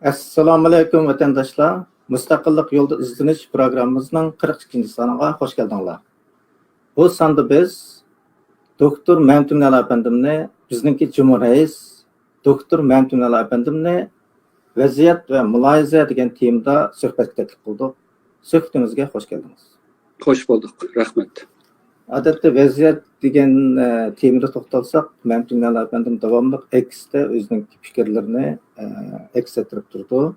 Assalomu alaykum vatandaşlar. Mustaqillik yo'lida izlanish programmamizning 42 soniga hoş geldinglar. Bu sonda biz doktor Mamtun Ali efendimni, bizningki Cumhur Reis doktor Mamtun Ali efendimni vaziyat ve mulohaza degan temada suhbat taklif qildik. Suhbatimizga hoş geldiniz. Hoş bulduk. Rahmet. Odatda vaziyat degan temada to'xtalsak, Mamtun Ali efendim davomli X'da o'zining fikrlarini X ettirib turdi.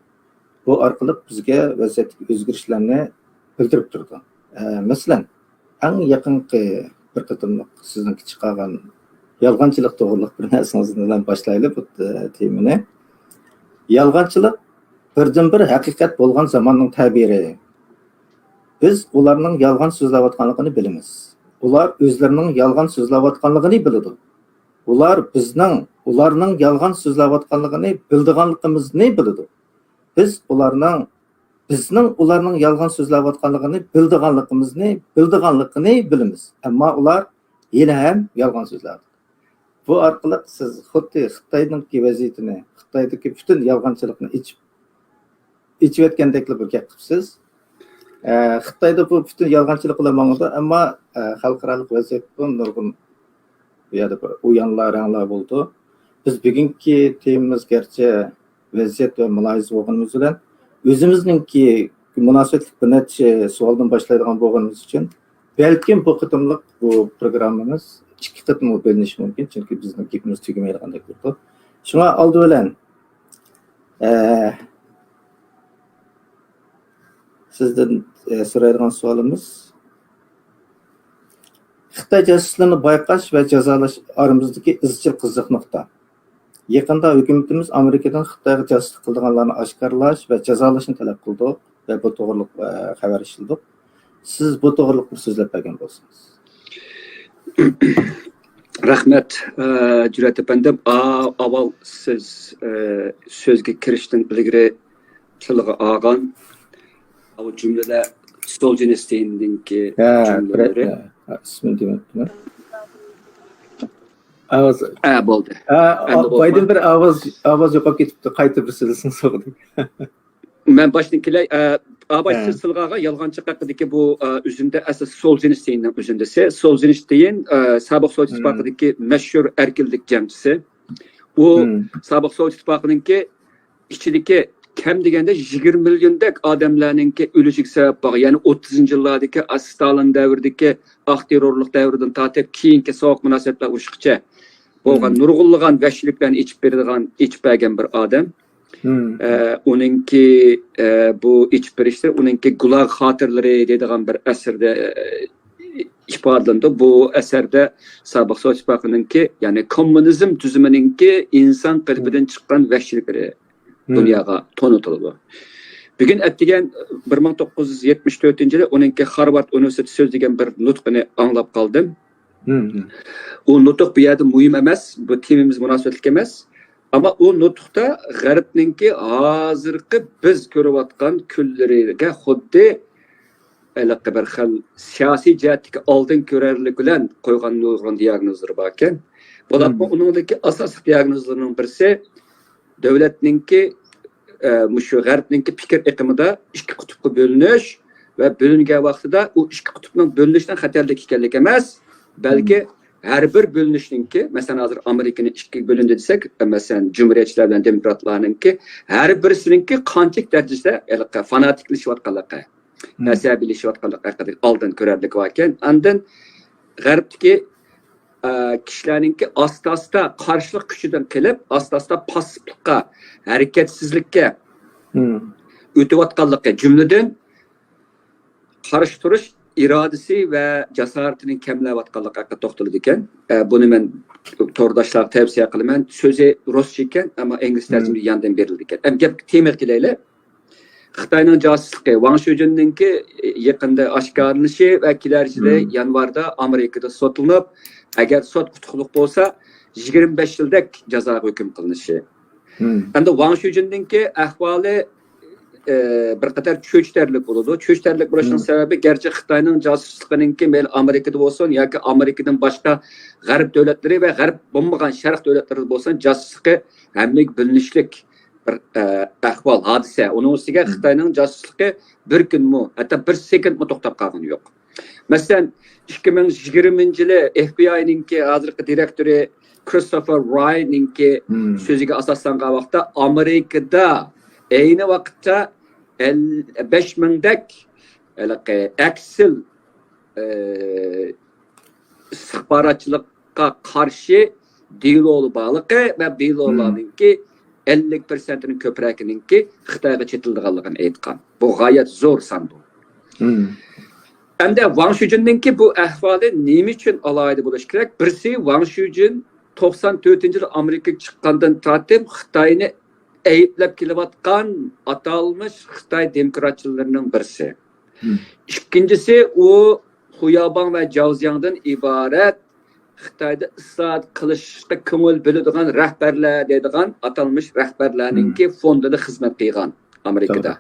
Bu orqali bizga vaziyatdagi o'zgarishlarni bildirib turdi. Masalan, eng yaqinqi bir qatimliq sizningki chiqargan yolg'onchilik to'g'riliq bir narsangiz bilan boshlaylik bu temani. Yolg'onchilik birdan-bir haqiqat bo'lgan zamonning ta'biri. Biz ularning yolg'on so'zlayotganligini bilamiz. Ular o'zlarining yolg'on so'zlayotganligini biladi. Ular ularning yolg'on so'zlayotganligini bildiganligimizni biladi. Biz bizning ularning yolg'on so'zlayotganligini bildiganligini bilamiz. Ammo ular yana ham yolg'on so'zlaydi. Bu orqali siz xuddi Xitoyning vaziyatini, Xitoydagi butun yolg'onchilikni ichayotgandek bir gap qilibsiz. Xitoyda bu butun yolg'onchilik bilan mangdi, ammo xalqaro vaziyat bu nurg'un bu yerda bir uyanlar bo'ldi. Biz bugungi temamiz garchi vaziyat va mulohaza bo'lganimiz bilan o'zimizningki munosabatli bir necha savoldan boshlaydigan bo'lganimiz uchun balkim bu qitimliq bu programmamiz ikki qitimga bo'linishi mumkin, chunki bizning gapimiz tugamaydigandek bo'ldi. Shunga oldi bilan sizdan so'raydigan savolimiz Xitoy josuslarni bayqash va jazolash oramizdagi izchil qiziq nuqta. Yaqinda hukumatimiz Amerikadan Xitoyga josuslik qilganlarni oshkorlash va jazolashni talab qildi va bu to'g'riliq xabar eshitdik. Siz bu to'g'riliq bir so'zlab bergan bo'lsangiz. Rahmet. Cüret efendim. Aval siz sözge kirişten bilgiri tılığı ağan o cümleler Solzhenitsyn'deki cümleleri. İsmini demedim. Avaz. Bo'ldi. Baydan bir avaz yo'qolib ketibdi. Qayta bir so'zlasang so'radim. Men baştakiler Abay Sırsilgaga yalğancılık hakkındaki bu üzümde esas Solzhenitsyn'in üzündesi. Solzhenitsyn Sabık Sovet İttifakı'ndaki meşhur erkillik cemcisi. O Sabık Sovet İttifakı'nınki içindeki kem degende 20 milyondek adamlarninki ölücük sebep var. Yani 30. yıllardaki Stalin devrideki terörlük devrinden tatip kiyinki soğuk münasebetler uşukça olgan nurgulluğun vəhşiliklerini içip bergen bir adam. Onunki bu içip berişler, onunki Gulag Hatırları dediğin bir eserde ifadelendi. Bu eserde Sabık Sovet İttifakı'nınki yani komünizm tüzümününki insan kalbinden çıkan vəhşilikleri dünyaya tanıtıldı. Bugün ettigen 1974 yılı onunki Harvard Üniversitesi söz degen bir nutqını anlap kaldım. O nutuk bir yerde mühim emas, bu temimiz münasebetlik emas. Ama o nutukta G'arbninki hazırki biz görüvatkan külleriga xuddi bir xil siyasi jihatdagi oldin ko'rarlik bilan qo'ygan nurg'un diagnozlar bor ekan. Bularning uningdagi asosiy diagnozlarining birisi devletninki şu G'arbninki fikir iqimida ikki qutbga bo'linish va bo'lingan vaqtida u ikki qutbning bo'linishdan xatarlik ekanligi emas, balki her bir bölünüşünki, mesela hazır Amerika'nın iki bölündü desek, mesela Cumhuriyetçiler bilen Demokratlarınki, her birisininki kançık derecede fanatikleşivatkanlığı, mezhebileşivatkanlığı aldın körerlik varken, andın G'arbdaki kişilerinki asta karşılık güçüden kelip, asta pasiflikka, hareketsizlikке ötüvatkanlığı cümleden karşı duruş iradesi ve cesaretinin kemlevatkanlığı hakkında toxtaldı iken, bunu ben tordaşlar tavsiye kılımen, sözü Rusça iken ama İngiliz tercümesi yandan verildi iken. Hem gep temelkileyle Xitayning casusluğu, Wang Shujinninki yakında aşkarlanışı ve kilercide yanvarda Amerika'da sotulanıp, eğer sot tutukluk olsa 25 yıldak ceza hüküm kılınışı. Hem de Wang Shujinninki ahvali bir qator cho'chtarlik bo'ladi. Cho'chtarlik bo'lishning sababi gerçi Xitoyning josusligininki mel Amerikada bo'lsin yoki Amerikadan boshqa G'arb davlatlari va G'arb bo'lmagan Sharq davlatlari bo'lsin josusligi hammaga bilinishlik bir ahvol, hodisa. Uning ustiga Xitoyning josusligi bir kunmi, hatto bir sekundmi to'xtab qolgani yo'q. Masalan, 2020-yili FBI'ninki hozirgi direktori Christopher Wray'ninki so'ziga asoslangan vaqtda Amerikada ayni vaqtda 5 mingdak aksil istihbaratchilikqa qarshi delolu bağlıqı və delolarınki 50%'nin köpürəkininki Xitayga çetildiğanlığını aytqan. Bu gayet zor sandı. Hem de Wang Shujin'ninki bu ahvali nima uchun alaydı bo'lish kerak? Birisi Wang Shujin 94-yil Amerikaga chiqqandan tortib Xitoyni ayblab kelayotgan atalmış Xitoy demokratchilarining birisi. İkincisi o Xuyabang ve Zhaoziang'dan ibaret Xitoyda islohot qilishga ko'ngil bo'ladigan rahbarlar deydigan atalmış rahbarlarninki fondida xizmat qilgan Amerikada.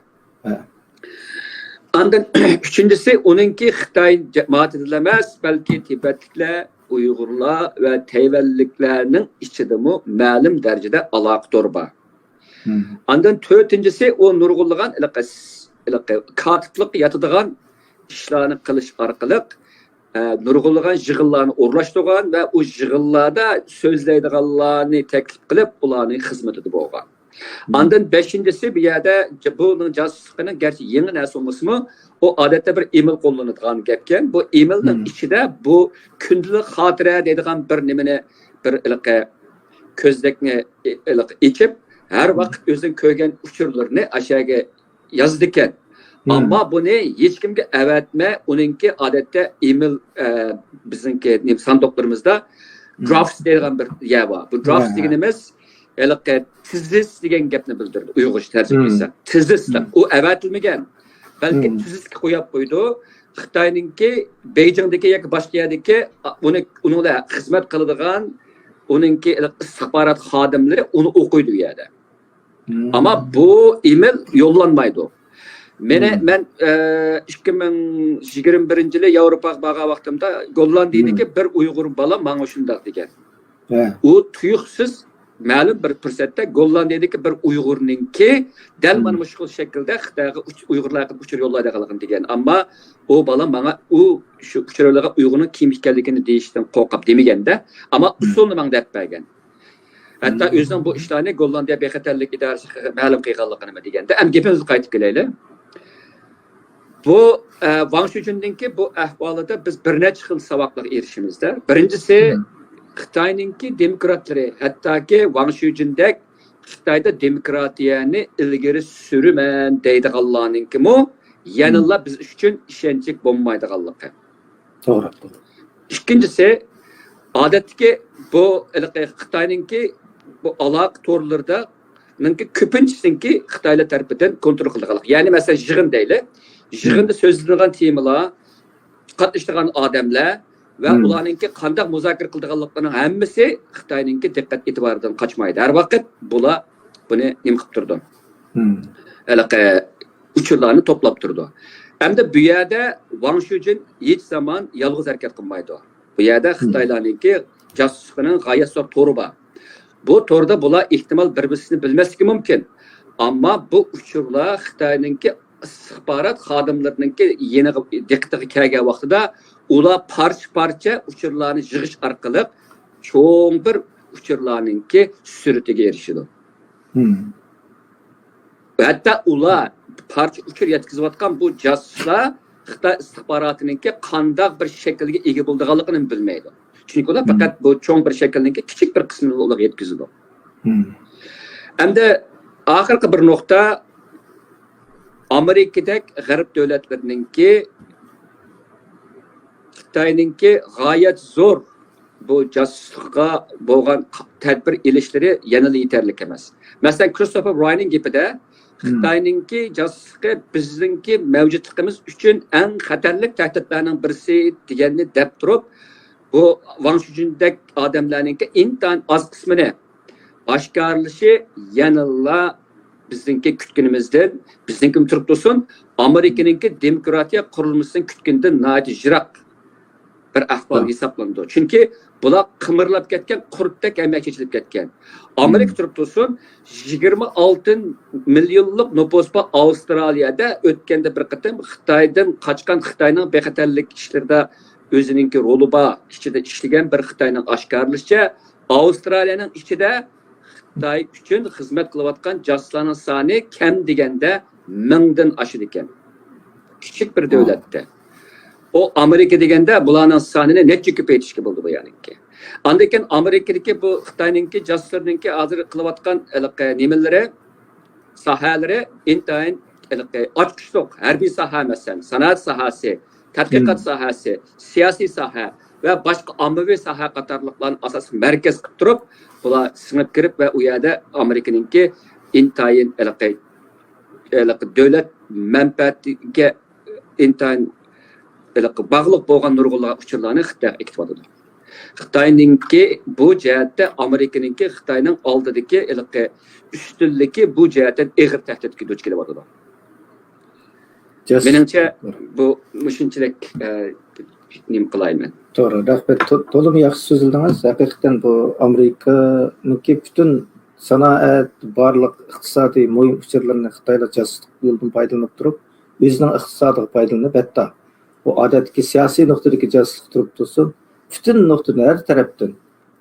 Ondan üçüncüsü onunki Xitoy cemaatida emas, balki Tibetliklar, Uyg'urlar va Tayvanliklarning ichidami ma'lum darajada aloqador bor. Ondan to'rtinchisi o nurg'unlagan katiblik yatadigan ishlarni qilish orqali nurg'unlagan yig'inlarni o'rlashtirgan va u yig'inlarda so'zlaydiganlarni taklif qilib ularning xizmatida bo'lgan. Ondan beşincisi bir yerde bunun casusluğunun gerçi yeni narsa olmasımı o adette bir email kullanıdığan gepken bu emailin içinde bu kündülük hatıra dediğin bir nemine bir közlekne içip her vakit özün köygen uçurlarını aşağıya yazdıkken. Ama bunu hiç kimge evetme onunki adette email bizimki sandoklarımızda drafts dediğin bir yer var. Bu drafts dediğimiz tizis degan gapni bildirdi uyg'urcha tarjimasi. Tizis u avatilmagan. Balki tizisga qo'yib qo'ydi. Xitoyninki Beijingdagi yoki boshqa yerdagi uning xizmat qiladigan uningki istihbarat xodimlari uni o'qiydi u yerda. Ammo bu email yo'llanmaydi. Men 2021-yili Yevropaga borgan vaqtimda Gollandiyadagi bir Uyg'ur bola menga shunday degan. U tuyuqsiz ma'lum bir fursatda Gollandiyadagi bir Uyg'urninki dal mana shu shaklda Xitoyga Uyg'urlarga uchur yo'llaydiganligini degan. Ammo o bola menga u shu uchurlarga Uyg'urning kim ekanligini deyishdan qo'rqib demaganda, ammo usulni menga deb bergan. Hatto o'zining bu ishlarni Gollandiya bexatarlik idorasi ma'lum qilganligini deganda, ham gapimizni qaytib kelaylik. Bu Wang Shujinninki bu ahvolida biz bir necha xil saboqlarga erishimizda. Birinchisi Xitoyninki demokratları, hattoki Wang Shujindek Xitoyda demokratiyani ilgari sürümen deydiganlarninki mu yanılla biz uchun ishonchli bo'lmaydiganligi. To'g'ri. İkincisi, odatdagi bu Xitoyninki bu aloqa to'rlarida ko'pinchisinki Xitoylar tarafidan kontrol qilinganligi. Ya'ni masalan yig'in deylik. Yig'inda so'zlanadigan temalar, qatnashadigan odamlar ve ularınki qandaq muzokara qildiganliklarining hammasi Xitoyninki diqqat e'tiboridan qochmaydi. Har vaqt bunu nima qilib turdi. Uçurlarni to'plab turdi. Hamda bu yerda Wang Shujin hech zaman yolg'iz harakat qilmaydi. Bu yerda Xitoylarninki josusligining g'oyat zo'r to'ri bor. Bu to'rda bular ehtimol bir-birini bilmasligi mumkin. Ammo bu uçurlar Xitoyninki istihbarat xodimlarininki yeni diqqatiga kelgan vaqtida ular parça uçurlarni yig'ish orqali cho'ng bir uçurlarninki suratiga erishadi. Hatta ular parça uçur yetkazayotgan bu josuslar Xitoy istihbarotininki qandaq bir shaklga ega bo'lganligini bilmaydi. Chunki ular faqat bu cho'ng bir shaklninki kichik bir qismini ularga yetkazadi. Hamda oxirgi bir nuqta Amerikadagi g'arb davlatlarininki Xitoyninki g'oyat zo'r bu josuslikqa bo'lgan tadbir elishlari yanada yetarli emas. Masalan, Christopher Wray'ning gapida Xitoyninki josuslikqa bizningki mavjudligimiz uchun eng xatarli tahdidlarning birisi deganni deb turib, bu Wang Shujindek odamlarninki intan oz qismini oshkorlashi yanada bizningki kutganimizdan, bizningki turib tursin, Amerikaninki demokratiya qurilmasidan kutgandan nati jiroq bir ahvol hisoblanadi. Chunki bular qimirlab ketgan, qurtdek amak chechilib ketgan. Amerika turib tursin, 26 millionlik nüfus bor Avstraliyada o'tganda bir qatam Xitoydan qochgan Xitoyning bexatarlik ishlarida o'zininki roli bor, ichida ishlagan bir Xitoyning oshkorlashicha, Avstraliyaning ichida Xitoy uchun xizmat qilayotgan josuslarning soni kam deganda 1000 dan oshadi ekan. Kichik bir davlatda. O Amerika deganda bularning sonini necha ko'paytirishga bo'ldi bu yaniki. Andan Amerikadagi bu Xitoyninki josuslarninki hozir qilayotgan nimalari, sohalari intayin ochqishliq, harbiy soha masalan, sanoat sohasi, tadqiqot sohasi, siyosiy soha va boshqa ommaviy soha qatorliqlarni asos markaz qilib turib, bular singib kirib va u yerda Amerikaninki intayin davlat manfaatiga intayin bağlıq bo'lgan nurg'unlar uchurlarni Xitoy ekitadi. Xitoyninki bu jihatda Amerikaninki Xitoyning oldidagi ustunligi bu jihatdan og'ir tahdidga duch kelyapti. Menimcha bu shunchalik nim qilayman. To'g'ri, rahmat. To'liq yaxshi so'zladingiz. Haqiqatan bu Amerikaninki butun sanoat, barliq iqtisodiy muhim uchurlarni Xitoylar jasuslik yo'ldan foydalanib turib, o'zining iqtisodiga foydalanib, hatto bu odatdagi siyosiy nuqtadagi jasuslik turib tursin, butun nuqtadan har tarafdan,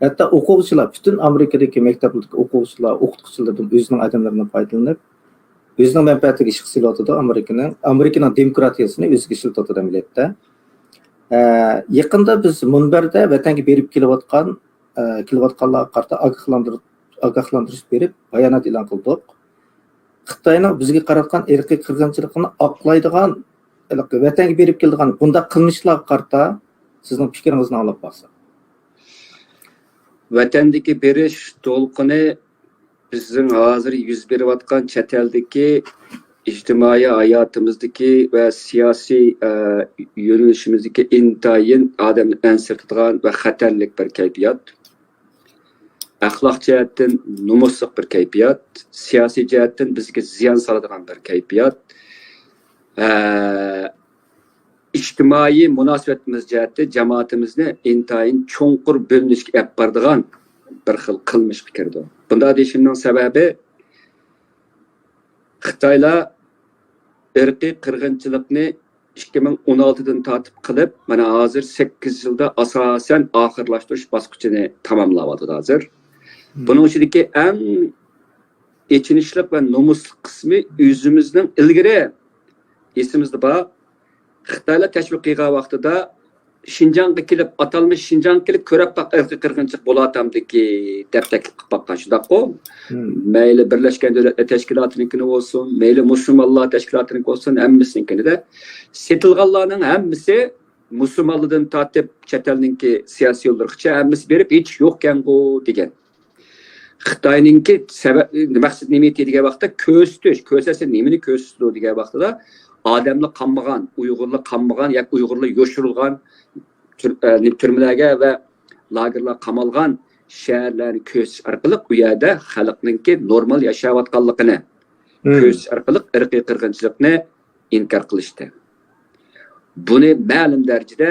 hatto o'quvchilar, butun Amerikadagi maktablardagi o'quvchilar, o'qituvchilardan o'zining odamlaridan foydalanib, o'zining manfaatiga ish qilyotdi. Amerikaning demokratiyasini o'ziga ishlatadi millatda. Yaqinda biz munbarda vatanga berib kelayotganlarga qarata ogohlantirish berib, bayonot e'lon qildik. Xitoyning bizga qaratgan irqiy qirg'inchilikni oqlaydigan, vatanga berib keladigan bunda qilmishlarga qarata sizning fikringizni olib boqsa. Vatandagi berish to'lqini bizning hozir yuz berayotgan chet eldagi ijtimoiy hayotimizdagi va siyosiy yo'nalishimizdagi intayin odamni ansirtadigan va xatarlik bir kayfiyat. Axloq jihatdan nomusliq bir kayfiyat, siyosiy jihatdan bizga ziyon soladigan bir kayfiyat. İctimai munosabatimiz jihatda jamoatimizni intayin cho'nqur bo'linishga olib boradigan bir xil qilmish fikrdir. Bunda deyishimning sababi Xitoylar irqiy qirg'inchilikni 2016dan tortib qilib, mana hozir 8 yilda asosan oxirlashtirish bosqichini tamomlayapti hozir. Buning ichidagi eng echinishli va nomusli qismi o'zimizning ilgari esimizda bor. Xitoylar tashviq qilgan vaqtida Şinjan'a kelib, atalmış Şinjan kelib ko'rib baq irqiy qirg'inchilik bo'latamdiki deb taklif qilib baqqan shundaqmi? Mayli Birlashgan Davlatlar Tashkilotinikini bo'lsin, mayli musulmonlar tashkilotiniki bo'lsin, hammasinikida setilganlarning hammasi musulmonlardan tortib chet elninki siyosiy yo'llargacha hammasi berib hech yo'q ekan-ku degan. Xitoyninki maqsad nima degan vaqtda ko'rsatish nimani ko'rsatdi degan vaqtida odamlar qanmagan, Uyg'urlar qanmagan, yoki Uyg'urlar yo'shirilgan türmelerge ve lagerlar qamalgan shaharlarni ko'rish orqali u yerda xalqninki normal yashayotganligini ko'rish orqali irqiy qirg'inchilikni inkor qilishdi. Buni ma'lum darajada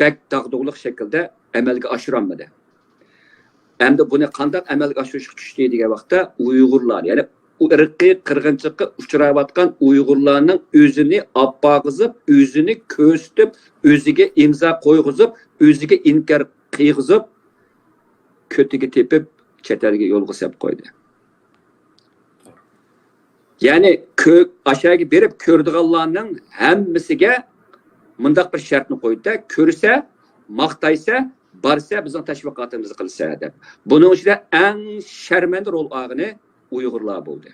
bak dag'dug'liq shaklda amalga oshirolmadi. Endi buni qanday amalga oshirishga tushdi degan vaqtda Uyg'urlar, ya'ni u irqiy qirg'inchilikka uchrayotgan Uyg'urlarning o'zini oppog'izib, o'zini ko'rsatib, o'ziga imzo qo'yg'izib, o'ziga inkor qilg'izib, ko'tiga tepib, chet elga yo'lga solib qo'ydi. Ya'ni aşağıya berib ko'rdiganlarning hammasiga mundaq bir shartni qo'ydi, ko'rsa, maqtaysa, barsa bizning tashviqotimizni qilsa deb. Buning ichida eng sharmanda rol olgani Uyg'urlar bo'ldi.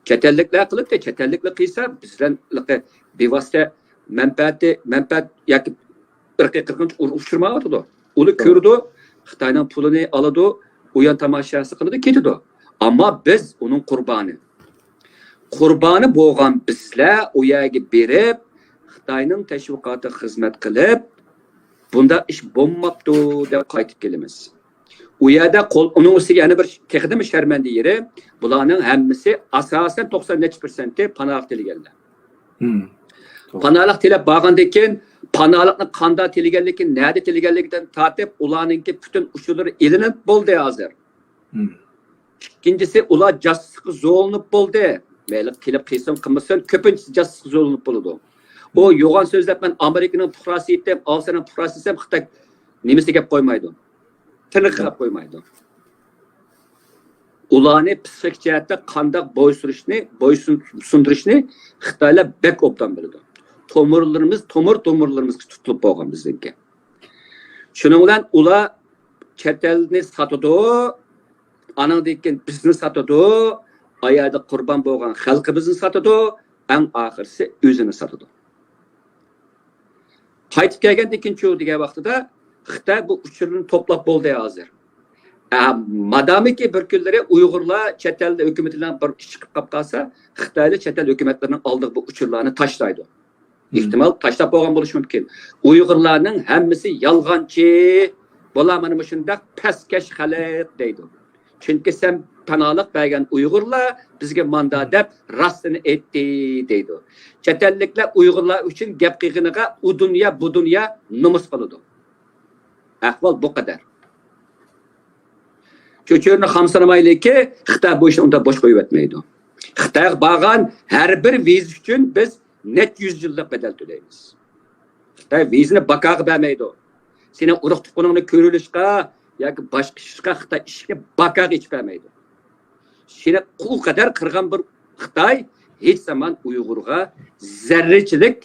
Chet elliklar qilibdi, chet elliklar qilsa bizdan bevosita manfaat yoki irqiy qirg'inchilik uchirmayotdi. Uni ko'rdi, Xitoyning pulini oladi, u yon tomoshasi qiladi, ketadi. Ammo biz uning qurboni bo'lgan bizlar u yerga berib, Xitoyning tashviqoti xizmat qilib, bunda ish bo'lmabdi deb qaytib kelamiz. U yerda uning ustiga yana bir texnik sharmanda yeri, bularning hammasi asosan 90% panoh tilganlar. Panohlik tilab borgandan keyin panalıqni qanda tiliganligi, nerede tiliganligidan tartib, ularninki bütün uçulları elinib bo'ldi hozir. İkincisi, ular jasusluqqa zo'linib bo'ldi. Mayli kelib qilsin, qilmasin, ko'pincha jasusluqqa zo'linib bo'ladi. O yo'g'on so'zlab men Amerikaning puhrasi etdim, Avstriyaning puhrasi desam, Xitoy nimasi gap qo'ymaydi. Tiniq gap qo'ymaydi. Ularni psixik jihatda qanday bo'ysundirishni Xitoylar bek obdan biladi. Tomirlarimiz tutilib bo'lgan bizniki. Shuning bilan ular chet elni sotadi, anandan bizni sotadi, ayada qurbon bo'lgan xalqimizni sotadi, eng oxirisi o'zini sotadi. Qaytib kelgandan keyin degan vaqtida Xitoy bu uchurni to'plab bo'ldi hozir. Madamiki bir kunlari Uyg'urlar chet elda hukumatlardan bir ish chiqib qolsa, Xitoylik chet el hukumatlarining oldiga bu uchurlarni tashlaydi. Ehtimal tashlab bo'lgan bo'lishi mumkin. Uyg'urlarning hammasi yolg'onchi, bular mana shunday pastkash xalq deydi. Chunki sen panolik bergan Uyg'urlar bizga manda deb rostini aytdi deydi. Chet elliklar Uyg'urlar uchun gap qilganiga u dunyo bu dunyo nomus qiladi. Ahvol bu qadar. Cho'churni xamsanamaylikki, Xitoy bu ishni unda bosh qo'yib etmaydi. Xitoy bag'an har bir viz uchun biz net 100 yillik bedel to'laymiz. Xitoy vizini baqaga bermaydi. Seni urug' tuqqaningni ko'rilishga yoki boshqa ishga Xitoy ishga baqaga hech bermaydi. Seni qul qadar qirg'an bir Xitoy hech zaman Uyg'urga zarrachilik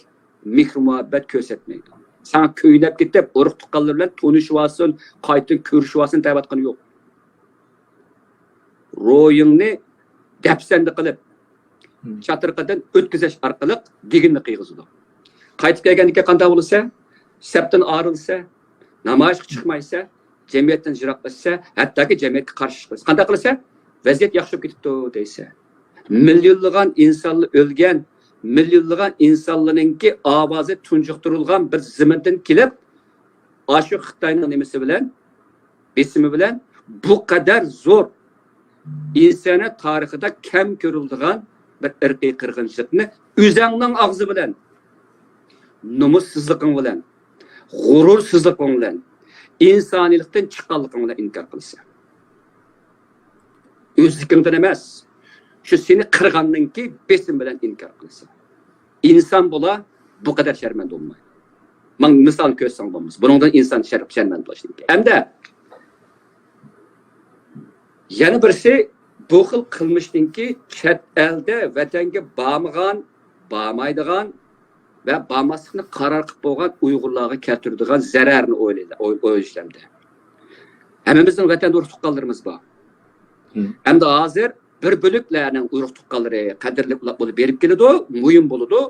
mehr-muhabbat ko'rsatmaydi. Sen köylep ketib, urug' tuqqanlar bilan tanishib olsin, qaytib ko'rishib olsin deyotgani yo'q. Ro'yingni dapsanda qilib, chatirqadan o'tkazish orqali deginni qiyg'izadi. Qaytib kelganlikka qanday bo'lsa, sabtdan arilsa, namoyishga chiqmaysa, jamiyatdan jiroqlashsa, hattoki jamiyatga qarshi chiqsa, qanday qilsa, vaziyat yaxshi ketibdi deysa. Millionlagan insonlar o'lgan, millionlagan insonlarningki ovozi tunjuqtirilgan bir zamindan kelib, ashu Xitoyning nimasi bilan, besimi bilan bu qadar zo'r insoniyat tarixida kam ko'rilgan bir irqiy qirg'inchilikni o'zingning og'zi bilan, nomussizliging bilan, g'urursizliging bilan, insoniylikdan chiqqanliging bilan inkor qilsa. O'zligingdan emas, shu seni qirg'anningki besim bilan inkor qilsa. İnsan bo'la bu qadar sharmanda bo'lmaydi. Men misol ko'rsam bo'lmas. Buningdan inson sharmanda bo'ladi. Hamda yana birisi bu xil qilmishdinki chet elda vatanga bormaydigan va bormaslikni qaror qilib bo'lgan Uyg'urlarga keltiradigan zararni o'ylashlamdi. Hammamizning vatanda urug' tuqqanlarimiz bor. Hamda hozir bir bölüklerinin urug' tuqqanlari qadrli bo'lib berib keladi, muhim bo'ladi.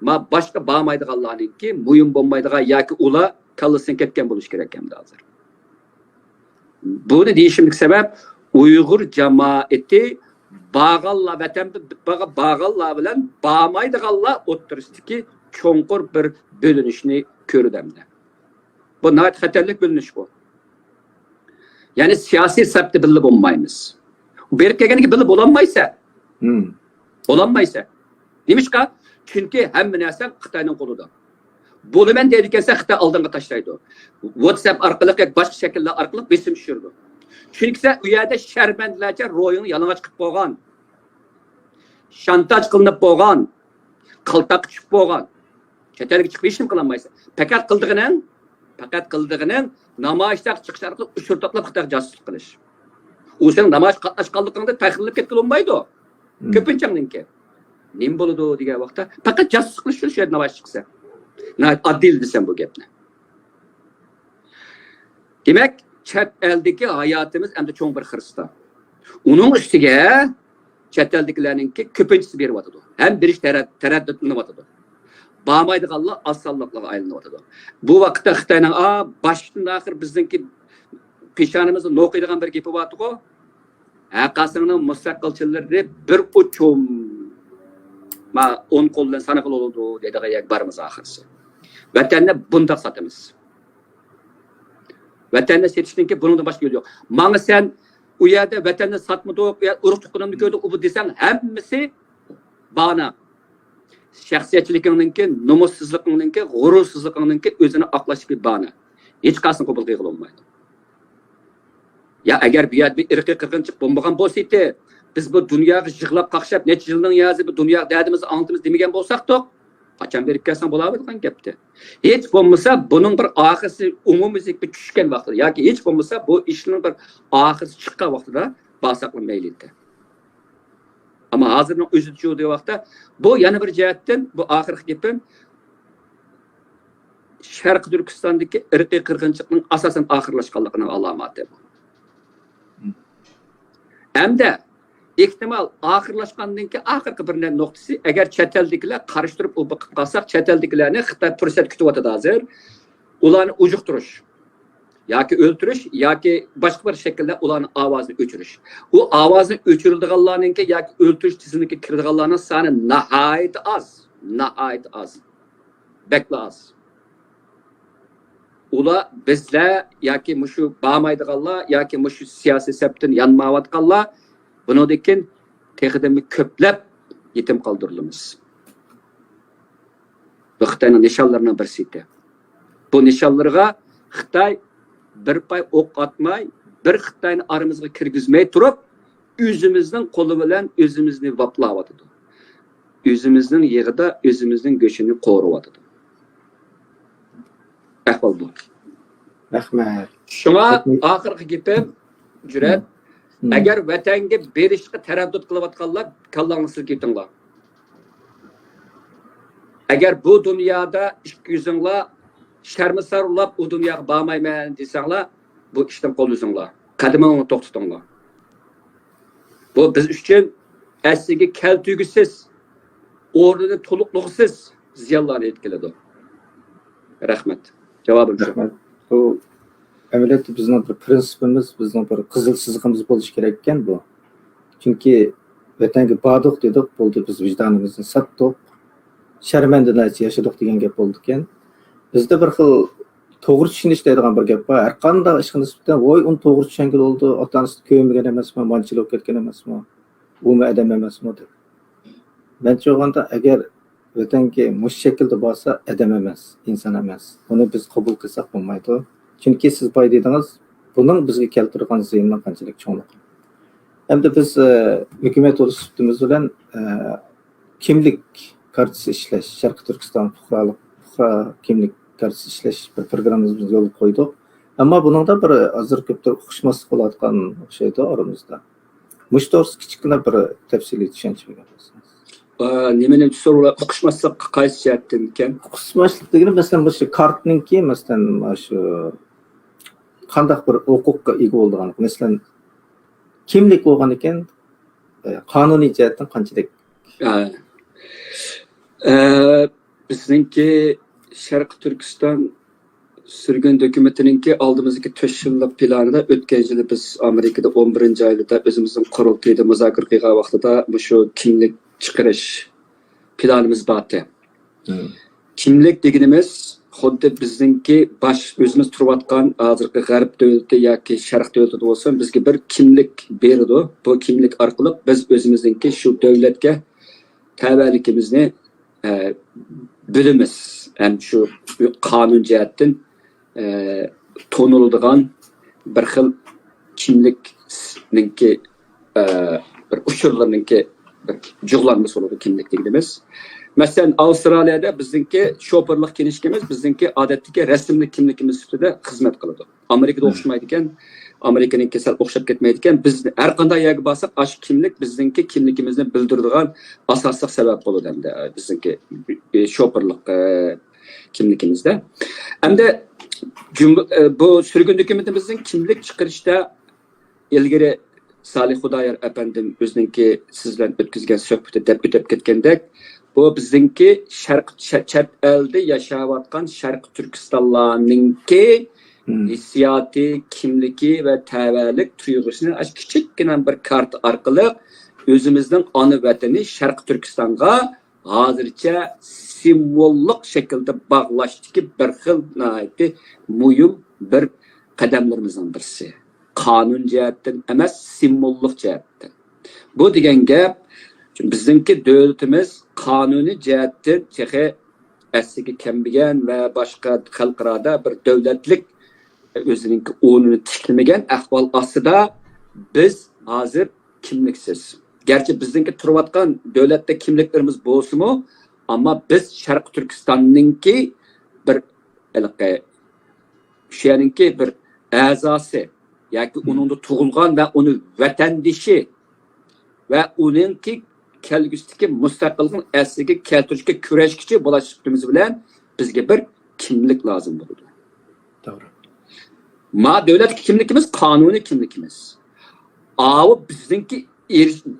Ma boshqa bormaydiganlarningki muhim bo'lmaydigan yoki ular kallasini ketgan bo'lish kerak hamda hozir. Buni deyishimlik sabab Uyg'ur jamoati bağalla vatanda bağalla bilan bormaydiganlar o'ttirishdiki cho'nqur bir bo'linishni ko'rdimda. Bu nəhayət xatarlik bölünüş bu. Yani siyasi sabtı bilib olmaymiz. Berib kelganiki bilib olanmaysa. Demişqa? Çünki hamma narsa Xitoyning qo'lida. Bo'laman deydigansa Xitoy oldinga tashlaydi. WhatsApp orqali yoki boshqa shakllar orqali besim tushirdi. Chunki u yerda sharmandalarcha ro'yini yalang'och qilib qo'ygan. Shantaj qilinib qo'ygan. Qaltaq chiqib qo'ygan. Chetlarga chiqib hech nima qila olmaysan. Faqat qildig'ining namoyishda chiqish orqali uchurtoqlab Xitoy josuslik qilish. U sen namoyish qatnashganligingda tahrirlab ketgan olmaydi. Ko'pinchaninki. Nim bo'ladi degan vaqtda faqat josuslik qilish uchun namoyish chiqsa. Adil desam bu gapni. Demak, chet eldagi hayotimiz endi cho'ng bir xirista. Uning ustiga chet eldagilarningki ko'pinchisi beryotadi. Ham berish taraddudlanayotadi. Bormaydiganlar osonliklarga aylanayotadi. Bu vaqtda Xitoyning boshdan oxir bizningki peshonamizni noqiydigan bir gapi bor-ku. Haqqasining mustaqilchilari bir uçum 10 qo'ldan sanaqil oldu deydigan barimiz oxirisi. Vatanni bundaq satamiz. Vatanni setishninki bundan boshqa yo'l yo'q. Mana sen u yerda vatanni satmadik, urug' tuqqanimni ko'rdik, u desang hammasi bana. shaxsiyatchiliginingki, nomussizliginingki, g'urursizliginingki o'zini oqlash bir bana. Hech qasini qabul qilib olmaydi. Ya agar bu yerda bir irqiy qirg'inchilik bo'lmagan bo'lsa edi, biz bu dunyoga yig'lab qaqshab, necha yilning yozi bu dunyo dardimizni antimiz demagan bo'lsak-da, qachon berib kelsan bo'lavergan gapdi. Hech bo'lmasa buning bir oxirisi umumiylik bir tushgan vaqtida yoki hech bo'lmasa bu ishning bir oxirisi chiqqan vaqtida basaqli mayli edi. Ama hozirning o'zida shu vaqtda bu yana bir jihatdan bu oxirgi gapim Sharq Turkistondagi irqiy qirg'inchilikning asosan oxirlashganligining alomati bu. Hamda ehtimal oxirlashgandan keyin oxirgi bir nuqtasi agar chet eldagilar qarashtirib u biqib qolsak, chet eldagilarni Xitoy fursat kutyapti hozir. Ularni ujuqtirish yoki o'ldirish yoki boshqa bir shaklda ularning ovozini o'chirish. U ovozni o'chirilganlarninki yoki o'ldirish tizimiga kiradiganlarning soni nihoyat az. Bekla az. Ular bizlar yoki mushu bo'lmaydiganlar yoki mushu siyosiy sabtdan yanmayotganlar buningdan texidami ko'plab yetim qoldirilamiz. Bu Xitoyning nishonlarining birisi. Bu nishonlarga Xitoy bir pay o'q atmay, bir Xitoyni aramizga kirgizmay turib, o'zimizning qo'li bilan o'zimizni vaplayotdi. O'zimizning yig'ida o'zimizning go'shini qo'riyotdi. Ahvol bu. Rahmat. Shunga oxirgi gapim Jurat, agar vatanga berishga taraddud qilayotganlar kallangizni silkitinglar. Agar bu dunyoda ikki yuzinglar sharmisar ulab u dunyoga bormayman desanglar, bu ishdan qo'l uzinglar. Qadamingni to'xtatinglar. Bu biz uchun asliga keltugisiz, o'rnini to'liqlig'isiz ziyonlarni yetkazadi. Rahmat. Javobim shu. Rahmat. Bu amaliyotda bizning bir prinsipimiz, bizning bir qizil chizig'imiz bo'lishi kerak ekan bu. Chunki vatanga bordik dedik, bo'ldi biz vijdonimizni satdik, sharmandalarcha yashadik degan gap bo'ldi ekan. Bizda bir xil to'g'ri tushunish deydigan bir gap bor. Har qanday ishga nisbatan voy uni to'g'ri tushungan bo'ldi, ota-onasi ko'ymagan emasmi, manchilik ketgan emasmi, u adam emasmi deb. Men cho'g'anda agar vatanga mush shaklda bo'lsa, adam emas, inson emas. Buni biz qabul qilsak bo'lmaydi. Chunki siz boy dedingiz, buning bizga keltirgan ziyoni qanchalik cho'nliq. Hamda biz hukumat o'rtasimiz bilan kimlik kartasi ishlash, Sharq Turkiston fuqarolik kimlik kartasi ishlash bir programmamizni yo'lga qo'ydik. Ammo buningda bir hozir ko'pdir o'xshmaslik bo'layotgan o'xshaydi oramizda. Mush to'g'risi kichkina bir tafsiliy tushuncha bergan bo'lsangiz. Nimani so'rovlar o'qishmaslik qaysi jihatdan ekan? O'qishmaslik degani masalan shu kartninki masalan shu qanday bir huquqqa ega bo'lgan, masalan kimlik bo'lgan ekan, qonuniy jihatdan qanchalik bizningki Sharq Turkiston sürgün dokumentiningki oldimizdagi 4 yillik planida o'tgan yili biz Amerikada 11-oyda o'zimizning qurultayda muzokara qilgan vaqtida shu kimlik chiqarish planimiz bor. Kimlik deganimiz xuddi bizningki o'zimiz turayotgan hozirgi g'arb davlati yoki sharq davlati bo'lsin, bizga bir kimlik berdi. Bu kimlik orqali biz o'zimizningki shu davlatga tabiatligimizni bilimiz. Hem şu qonun jihatdan toniladigan bir xil kimlikninki bir uchurlarninki bir jug'lanmasi bo'ladi kimlik deymiz. Masalan, Avstraliyada bizningki shoferlik kinishkimiz bizningki odatdagi rasmli kimligimiz ustida xizmat qiladi. Amerikada o'xshamaydi ekan, Amerikaning kasal o'xshab ketmaydi ekan. Biz har qanday yerga borsak, ash kimlik bizningki kimligimizni bildiradigan asosiy sabab bo'ladi hamda bizningki shoferlik kimligimizda. Hamda bu sürgün dokumentimizning kimlik chiqarishda ilgari Salih Xudoyor apandim o'ziningki siz bilan o'tkazgan suhbatda deb o'tib ketgandek, bu bizningki chet elda yashayotgan Sharq Turkistonlarningki hissiyoti, kimligi va tavallik tuyg'usini kichikgina bir kart orqali o'zimizning ona vatani Sharq Turkistonga hozircha simvollik shaklda bog'lashdiki bir xil muhim bir qadamlarimizdan birisi. Qonun jihatdan emas, simvollik jihatdan. Bu degan gap bizningki davlatimiz qonuniy jihatdan texi asliga kelmagan va boshqa xalqaro bir davlatlik o'zining o'rnini tiklamagan ahvol ostida biz hozir kimliksiz. Gerçi bizdeki turvatkan devlette kimliklerimiz bo'lsa-mu, ama biz Sharq Turkistonninki bir şeyninki bir a'zosi yoki uningda tug'ilgan va uni vatandoshi va uningki kelgusidagi mustaqillikni asliga keltirishga kurashkichi bo'lishimiz bilan bizga bir kimlik lozim bo'ladi. To'g'ri. Ma davlat kimligimiz qonuniy kimligimiz. Avu bizdeki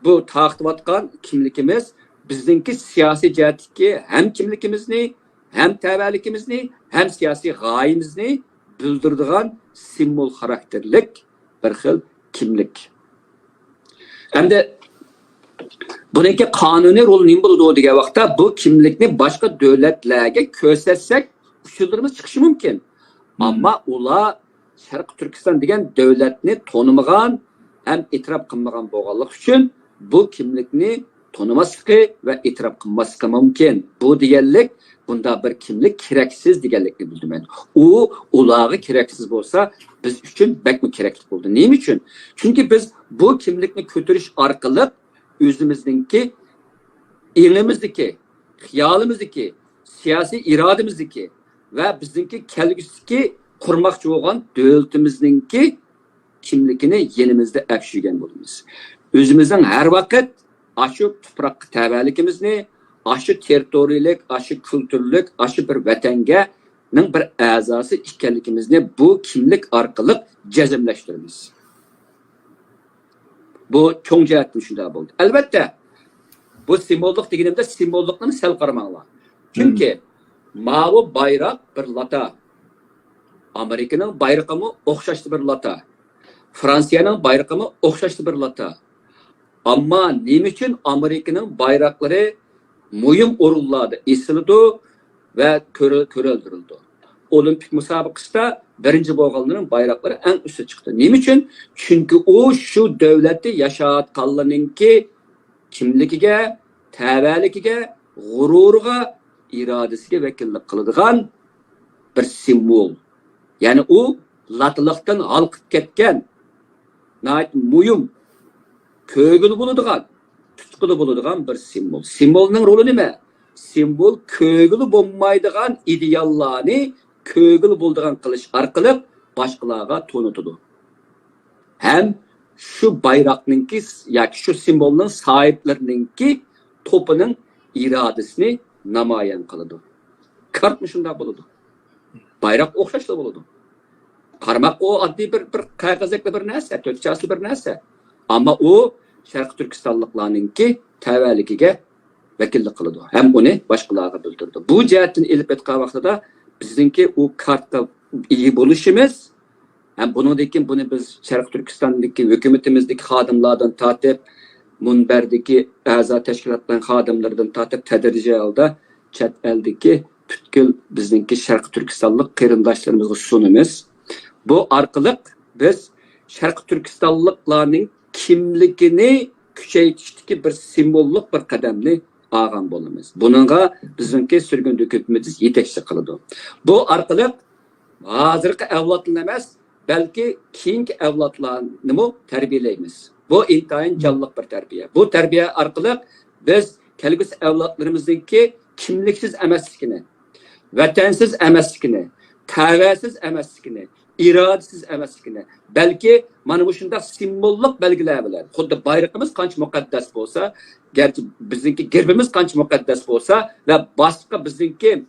bu taqtivatkan kimlikimiz bizdeki siyasi jihatdagi hem kimlikimizni, hem tavallikimizni, hem siyasi g'oyamizni bildiradigan simbol xarakterlik bir xil kimlik. Endi buniki qonuniy rol nima bo'ladi degan vaqtda bu kimlikni boshqa davlatlarga ko'rsatsak, usullarimiz chiqishi mumkin. Ammo ular Sharq Turkiston degan davlatni tonimagan hem e'tirof qilmagan bo'lganlik uchun bu kimlikni tonimasligi va e'tirof qilmasligi mumkin. Bu deganlik bunda bir kimlik keraksiz deganlikni bildiman. U ularga keraksiz bo'lsa, biz uchun bakmi kerakli bo'ldi. Nima uchun? Chunki biz bu kimlikni ko'tarish orqali o'zimizningki elimizdagi, xiyolimizdagi, siyosiy irodamizdagi va bizningki kelgusidagi qurmoqchi bo'lgan davlatimizningki kimligini yenimizde əpşügen bulunuz. Özümüzden her vakit aşı toprak təbəlikimizni, aşı territoriyalık, aşı kültürlük, aşı bir vətəngə bir əzası ikənlikimizni bu kimlik arqılıq cəzimləşdirimiz. Bu çoğun cəhətdir şunda oldu. Əlbəttə, bu simvolluq deginimdə simvolluqlarını sel qaramaqlar. Çünki mavi bayraq bir lata, Amerika'nın bayrağımı oxşaşlı bir lata. Fransa'nın bayrağımı oxşaşlı bir lata. Ama neyim için Amerika'nın bayrakları mühim orullarda esildi ve körüldürüldü. Olimpik müsabakasında birinci boğalıların bayrakları en üstü çıktı. Neyim için? Çünkü o şu devleti yaşatkanlarınki kimligiga, təbəligiga, gururga, iradesiga vekillik kılıdığan bir simbol. Yani o latılıktan halkıp ketken mühim kögülü bulunduğun, tutkulu bulunduğun bir simbol. Simbolun rolü ne mi? Simbol kögülü bulmaydıgan ideallarını kögülü bulduğun kılış arkalık başkalarına tonutudu. Hem şu bayrakınki, yani şu simbolun sahiplerininki topunun iradesini namayan kılıdı. Kart mı şunda buludu? Bayrak okşaşlı buludu. Qarmaq o addi bir qağazaklı bir nəsə, tökçaslı bir nəsə. Amma o Şərq Türkistanlıqlarınki təvəllikiga vəkillik qılıdı. Hem onu başqalarına bildirdi. Bu cəhətdən elib etqan vaxtıda bizinki o kartda iyi buluşumuz, hem bunundaki bunu biz Şərq Türkistan'daki hükümetimizdeki xadimlardan tatip, munberdeki əza təşkilatların xadimlərdən tatip tədrici halda çət əldeki bütkül bizinki Şərq Türkistanlıq qeyrindaşlarımızı sunumuz. Bu arqılıq biz Şərq Türkistanlıqlarının kimligini küçeytişdiki bir simbolluk bir qədəmni ağam bolumuz. Bununla bizimki sürgün hükümetimiz yetekçi kılıdı. Bu arqılıq hazırki evlatlarını emas, belki keyinki evlatlarını mı terbiyeleyimiz. Bu intayın canlıq bir terbiye. Bu terbiye arqılıq biz kelgüsü evlatlarımızdaki kimliksiz emasligini, vatansiz emasligini, təvəsiz emasligini, iradesiz emasligini, belki mana bu şunda simbolluk belgiler bilen. Xuddi bayrağımız qancha muqaddas bolsa, gerçi bizdeki gerbimiz qancha muqaddas bolsa ve başka bizdeki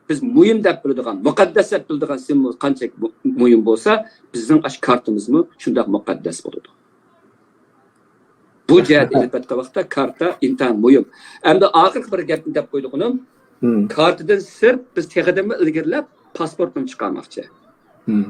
biz mühim dep biladigan, muqaddas dep biladigan simbol qancha mühim bolsa, bizning aş kartımız mı şunda muqaddas bo'ladi. Bu jihat elbette vaqtda karta intan mühim. Endi oxirgi bir gapni deb qo'ydik uni. Kartadan sirt biz texadimi ilgirlab pasportni chiqarmoqchi.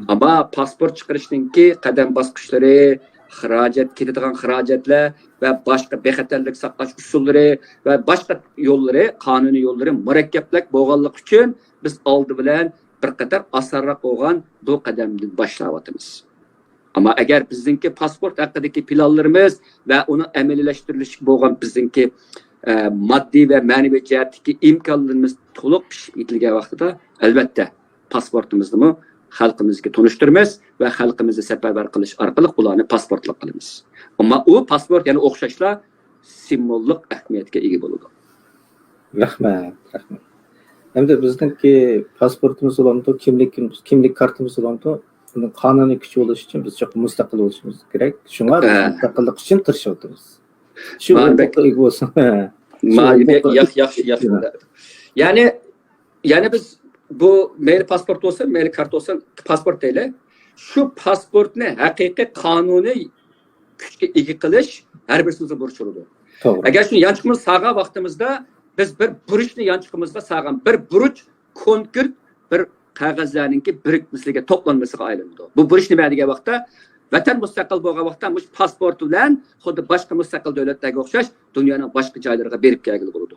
Ama pasport chiqarishninki qadam bosqichlari, xarajat ketadigan xarajatlar va boshqa bexatarlik saqlash usullari va boshqa yo'llari, qonuniy yo'llari murakkablik bo'lganligi uchun biz oldi bilan bir qator osonroq bo'lgan bu qadamni boshlayapmiz. Ama eğer bizdeki pasport haqidagi planlarimiz ve onu əməliləşdiriliş bo'lgan bizdeki moddiy va ma'naviy jihatdagi imkonlarimiz to'liq pishib yetilgan vaqtida albatta pasportimizni xalqimizga tunishtiramiz va xalqimizni safarbar qilish orqali ularni pasportlik qilamiz. Ammo u pasport yana o'xshashla simvollik ahamiyatga ega bo'ladi. Rahmat. Endi bizningki pasportimiz bilanmi, kimlik kartamiz bilanmi, uning qonuniy kuchi bo'lishi uchun biz cho'qim mustaqil bo'lishimiz kerak. Shunga biz mustaqillik uchun tirishyapmiz. Shu huquqqa bo'lsin. Yaxshi. Yani biz bu mail pasport olsun, mail kart olsun, pasport değil. Şu pasportni haqiqiy qonuniy kuchga ega qilish har birimizga burch bo'ladi. To'g'ri. Agar shuni yanchiqimiz sağğa vaqtimizda biz bir burchni yanchiqimizga sağgan bir burch konkret bir qog'ozlarninki birikmasiga to'planmasiga aylanadi. Bu burch nima degan vaqtda vatan mustaqil bo'lgan vaqtda bu pasport bilan xuddi boshqa mustaqil davlatlarga o'xshash dunyoning boshqa joylariga berib kelgili bo'ladi.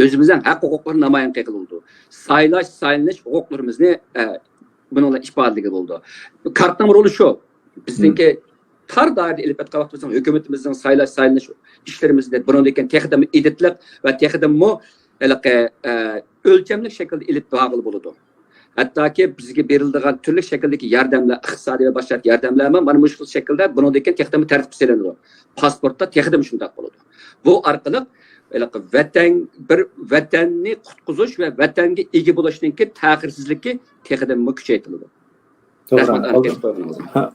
O'zimizning haq huquqlarni namoyon qilib saylanish huquqlarimizni bununla ifodaligi bo'ldi. Kartning roli shu. Bizningki tar dairada ilib etgan vaqtimizda hukumatimizning saylanish ishlarimizni bundan texnik editlik va texnik o'lchamli shaklda ilib bağlı bo'ladi. Hattoki bizga beriladigan turli shakldagi yordamlar, iqtisodiy va boshqa yordamlar ham mana shu shaklda bundan texnik tartib qilinadi. Pasportda texnik shunday bo'ladi. Bu orqali vatanni qutqizish va vatanga ega bo'lishninki ta'xirsizligi texnik kuchaytiriladi.